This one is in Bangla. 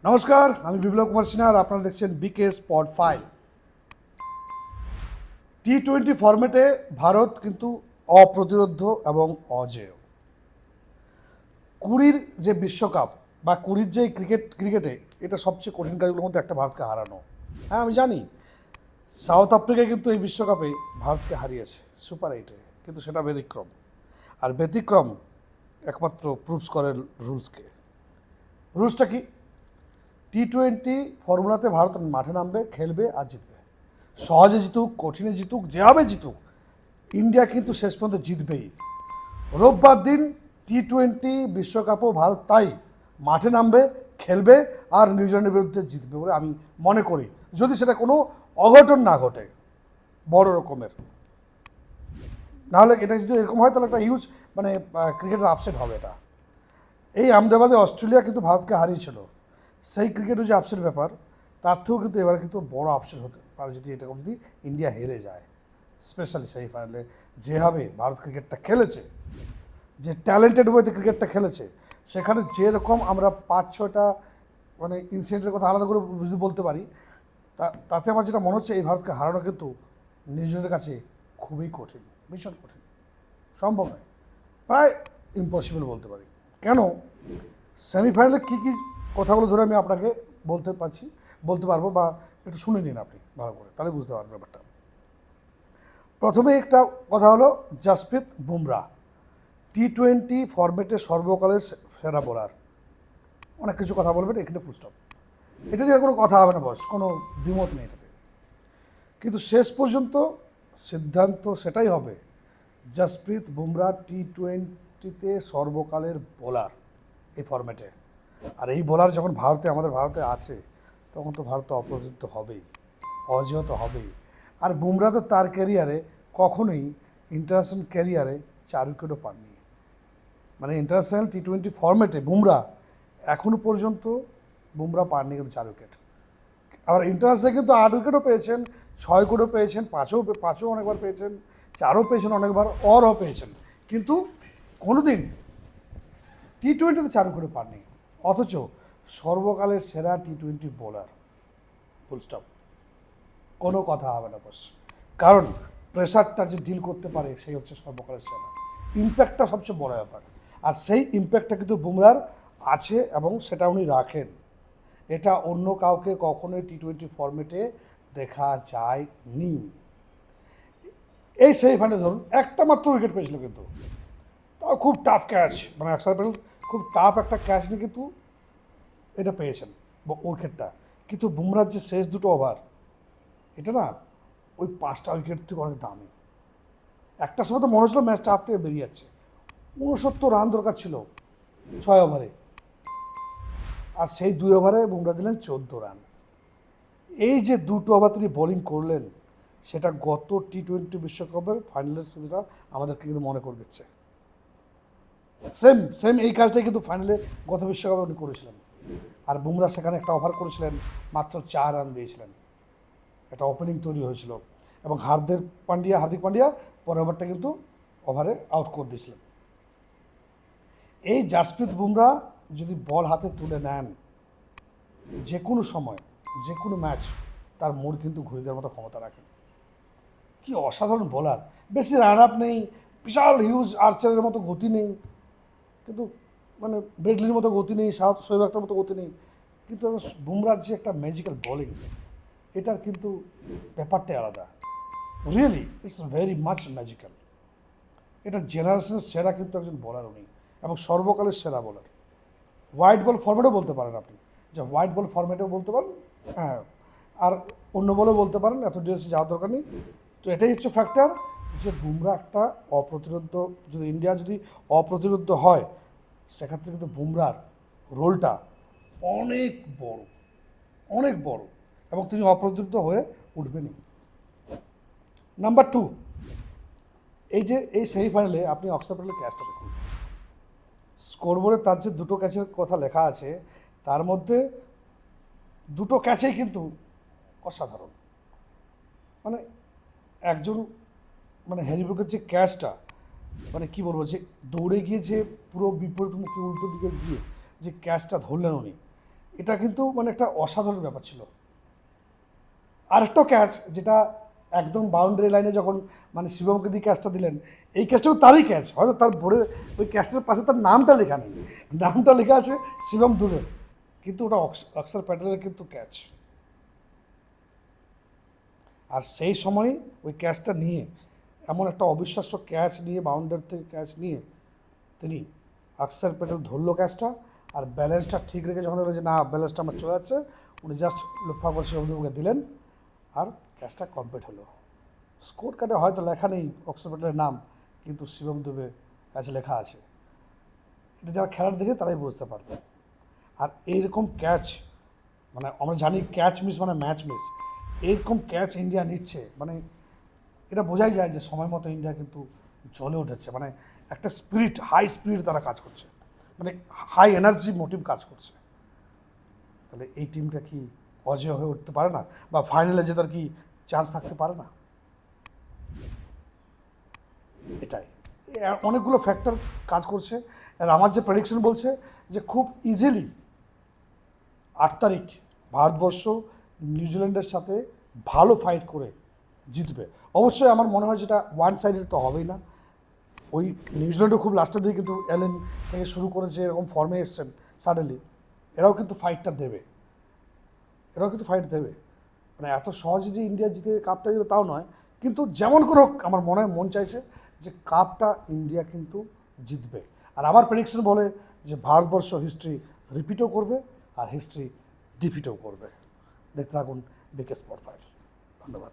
নমস্কার, আমি বিপ্লব কুমার সিনহা আর আপনারা দেখছেন বিকে স্পট ফাইল। টি-20 ফরম্যাটে ভারত কিন্তু অপ্রতিরোধ্য এবং অজেয়। 20 যে বিশ্বকাপ বা 20 যে ক্রিকেটে এটা সবচেয়ে কঠিন কাজগুলোর মধ্যে একটা ভারতকে হারানো। হ্যাঁ, আমি জানি সাউথ আফ্রিকা কিন্তু এই বিশ্বকাপে ভারতকে হারিয়েছে সুপার 8-এ, কিন্তু সেটা ব্যতিক্রম। আর ব্যতিক্রম একমাত্র প্রুভস করে রুলসকে। রুলসটা কি? টি-20 ফর্মুলাতে ভারত মাঠে নামবে, খেলবে আর জিতবে। সহজে জিতুক, কঠিনে জিতুক, যেভাবে জিতুক, ইন্ডিয়া কিন্তু শেষ পর্যন্ত জিতবেই। রোববার দিন টি-20 বিশ্বকাপও ভারত তাই মাঠে নামবে, খেলবে আর নিউজিল্যান্ডের বিরুদ্ধে জিতবে বলে আমি মনে করি, যদি সেটা কোনো অঘটন না ঘটে বড় রকমের। নাহলে এটা যদি এরকম হয় তাহলে একটা হিউজ ক্রিকেটের আপসেট হবে এটা। এই আহমেদাবাদে অস্ট্রেলিয়া কিন্তু ভারতকে হারিয়েছিল, সেই ক্রিকেটের যে আপসেট ব্যাপার, তার থেকেও কিন্তু এবার কিন্তু বড় আপসেট হতে পারে যদি ইন্ডিয়া হেরে যায়। স্পেশালি সেই ফাইনালে যেভাবে ভারত ক্রিকেটটা খেলেছে, যে ট্যালেন্টেড ওয়েতে ক্রিকেটটা খেলেছে, সেখানে যেরকম আমরা 5-6টা ইনসিডেন্টের কথা আলাদা করে যদি বলতে পারি, তাতে আমার যেটা মনে হচ্ছে এই ভারতকে হারানো কিন্তু নিউজিল্যান্ডের কাছে খুবই কঠিন, ভীষণ কঠিন, সম্ভব নয়, প্রায় ইম্পসিবল বলতে পারি। কেন? সেমিফাইনালে কী কী কথাগুলো ধরে আমি আপনাকে বলতে পারবো, বা একটু শুনে নিন আপনি ভালো করে, তাহলে বুঝতে পারবেন ব্যাপারটা। প্রথমে একটা কথা হলো জাসপ্রীত বুমরা, টি-20 ফরম্যাটে সর্বকালের সেরা বোলার। অনেক কিছু কথা বলবেন, এখানে ফুল স্টপ, এটা নিয়ে কোনো কথা হবে না, বস কোনো দ্বিমত নেই এটাতে। কিন্তু শেষ পর্যন্ত সিদ্ধান্ত সেটাই হবে, জাসপ্রীত বুমরা টি-20তে সর্বকালের বোলার এই ফরম্যাটে। আর এই বোলার যখন আমাদের ভারতে আছে, তখন তো ভারত অপ্রতিরোধ্য হবেই, অজেয় তো হবেই। আর বুমরা তো তার ক্যারিয়ারে কখনোই ইন্টারন্যাশনাল ক্যারিয়ারে 4 উইকেটও পাননি। ইন্টারন্যাশনাল টি-20 ফরম্যাটে বুমরা এখনও পর্যন্ত পাননি কিন্তু 4 উইকেট। আবার ইন্টারন্যাশনাল কিন্তু 8 উইকেটও পেয়েছেন, 6 উইকেটও পেয়েছেন, পাঁচও অনেকবার পেয়েছেন, 4ও পেয়েছেন অনেকবার, অরও পেয়েছেন, কিন্তু কোনোদিন টি-20তে 4 উইকেটও পাননি। অথচ সর্বকালের সেরা টি-20 বোলার, ফুল স্টপ, কোনো কথা হবে না বস। কারণ প্রেশারটা যে ডিল করতে পারে সেই হচ্ছে সর্বকালের সেরা। ইম্প্যাক্টটা সবচেয়ে বড় ব্যাপার, আর সেই ইম্প্যাক্টটা কিন্তু বুমরার আছে এবং সেটা উনি রাখেন। এটা অন্য কাউকে কখনোই টি-20 ফরম্যাটে দেখা যায়নি। এই সেমিফাইনালে ধরুন একটা মাত্র উইকেট পেয়েছিল, কিন্তু তাও খুব টাফ ক্যাচ, অ্যাক্সার প্যাটেল খুব টাফ একটা ক্যাচ নিয়ে কিন্তু এটা পেয়েছেন উইকেটটা। কিন্তু বুমরার যে শেষ দুটো ওভার, এটা না ওই 5টা উইকেট থেকে অনেক দামি। একটা সময় তো মনে হচ্ছিল ম্যাচটা হাত থেকে বেরিয়ে যাচ্ছে। 69 রান দরকার ছিল 6 ওভারে, আর সেই 2 ওভারে বুমরা দিলেন 14 রান। এই যে দুটো ওভার তিনি বোলিং করলেন, সেটা গত টি-20 বিশ্বকাপের ফাইনালের সেটা আমাদেরকে কিন্তু মনে করে দিচ্ছে। সেম এই কাজটাই কিন্তু ফাইনালে গত বিশ্বকাপে উনি করেছিলেন। আর বুমরা সেখানে একটা ওভার করেছিলেন, মাত্র 4 রান দিয়েছিলেন, একটা ওপেনিং তৈরি হয়েছিল, এবং হার্দিক পান্ডিয়া পরের ওভারটা কিন্তু ওভারে আউট করে দিয়েছিলেন। এই জাসপ্রীত বুমরা যদি বল হাতে তুলে নেন, যে কোনো সময় যে কোনো ম্যাচ তার মোড় কিন্তু ঘুরে দেওয়ার মতো ক্ষমতা রাখেন। কি অসাধারণ বোলার! বেশি রান আপ নেই, বিশাল হিউজ আর্চারের মতো গতি নেই, কিন্তু ব্রেডলির মতো গতি নেই, শোয়েব আখতারের মতো গতি নেই, কিন্তু বুমরার যে একটা ম্যাজিক্যাল বোলিং, এটার কিন্তু ব্যাপারটাই আলাদা। Really it's very much magical. এটা জেনারেশনের সেরা কিন্তু একজন বোলার উনি, এবং সর্বকালের সেরা বোলার। হোয়াইট বল ফরম্যাটেও বলতে পারেন আপনি, যে হোয়াইট বল ফরম্যাটেও বলতে পারেন, হ্যাঁ, আর অন্য বলেও বলতে পারেন, এত ডিটেলসে যাওয়ার দরকার নেই। তো এটাই হচ্ছে ফ্যাক্টর, যে বুমরা একটা অপ্রতিরোধ্য, যদি ইন্ডিয়া অপ্রতিরোধ্য হয়, সেক্ষেত্রে কিন্তু বুমরার রোলটা অনেক বড়, অনেক বড়, এবং তিনি অপ্রতিরোধ্য হয়ে উঠবেনই। নাম্বার 2, এই সেমিফাইনালে আপনি অক্সার প্যাটেলের ক্যাচটা দেখুন। স্কোরবোর্ডে তার যে দুটো ক্যাচের কথা লেখা আছে, তার মধ্যে দুটো ক্যাচেই কিন্তু অসাধারণ। একজন হ্যারি ব্রুকের যে ক্যাচটা, কি বলবো, যে দৌড়ে গিয়ে যে পুরো বিপরীতমুখী উল্টো দিকে গিয়ে যে ক্যাচটা ধরলেন উনি, এটা কিন্তু মানে একটা অসাধারণ ব্যাপার ছিল। আরেকটাও ক্যাচ যেটা একদম বাউন্ডারি লাইনে যখন মানে শিবমকে দিয়ে ক্যাচটা দিলেন, এই ক্যাচটাও তারই ক্যাচ, হয়তো তার বোর্ডের ওই ক্যাচটার পাশে তার নামটা লেখা নেই, নামটা লেখা আছে শিবম দুবে, কিন্তু ওটা অক্ষর প্যাটেলের কিন্তু ক্যাচ। আর সেই সময় ওই ক্যাচটা নিয়ে, এমন একটা অবিশ্বাস্য ক্যাচ নিয়ে, বাউন্ডারি থেকে ক্যাচ নিয়ে তিনি অক্ষর প্যাটেল ধরলো ক্যাচটা, আর ব্যালেন্সটা ঠিক রেখে যখন হলো যে না ব্যালেন্সটা আমার চলে যাচ্ছে, উনি জাস্ট লোফা করে শিবম দুবেকে দিলেন আর ক্যাচটা কমপ্লিট হলো। স্কোর কার্ডে হয়তো লেখা নেই অক্ষর প্যাটেলের নাম, কিন্তু শিবম দুবে কাছে লেখা আছে। এটা যারা খেলার দেখে তারাই বুঝতে পারবে। আর এইরকম ক্যাচ, মানে আমরা জানি ক্যাচ মিস মানে ম্যাচ মিস, এইরকম ক্যাচ ইন্ডিয়া নিচ্ছে, মানে এটা বোঝাই যায় যে সময় মতো ইন্ডিয়া কিন্তু জ্বলে উঠেছে। মানে একটা স্পিরিট, হাই স্পিরিট তারা কাজ করছে, মানে হাই এনার্জি মোটিভ কাজ করছে। তাহলে এই টিমটা কি অজেয় হয়ে উঠতে পারে না, বা ফাইনালে জেতার কি চান্স থাকতে পারে না? এটাই অনেকগুলো ফ্যাক্টর কাজ করছে। আর আমার যে প্রেডিকশন বলছে যে খুব ইজিলি 8 তারিখ ভারতবর্ষ নিউজিল্যান্ডের সাথে ভালো ফাইট করে জিতবে। অবশ্যই আমার মনে হয় যেটা ওয়ান সাইডেড তো হবেই না। ওই নিউজিল্যান্ডও খুব লাস্টের দিকে কিন্তু এলেন থেকে শুরু করেছে, এরকম ফর্মে এসছেন সাডেনলি, এরাও কিন্তু ফাইটটা দেবে, এরাও কিন্তু ফাইট দেবে। মানে এত সহজে যে ইন্ডিয়া জিতে কাপটা জিতবে তাও নয়, কিন্তু যেমন করে হোক আমার মন চাইছে যে কাপটা ইন্ডিয়া কিন্তু জিতবে। আর আমার প্রেডিকশন বলে যে ভারতবর্ষ হিস্ট্রি রিপিটও করবে আর হিস্ট্রি ডিফিটও করবে। দেখতে থাকুন বিকে স্পট 5। ধন্যবাদ।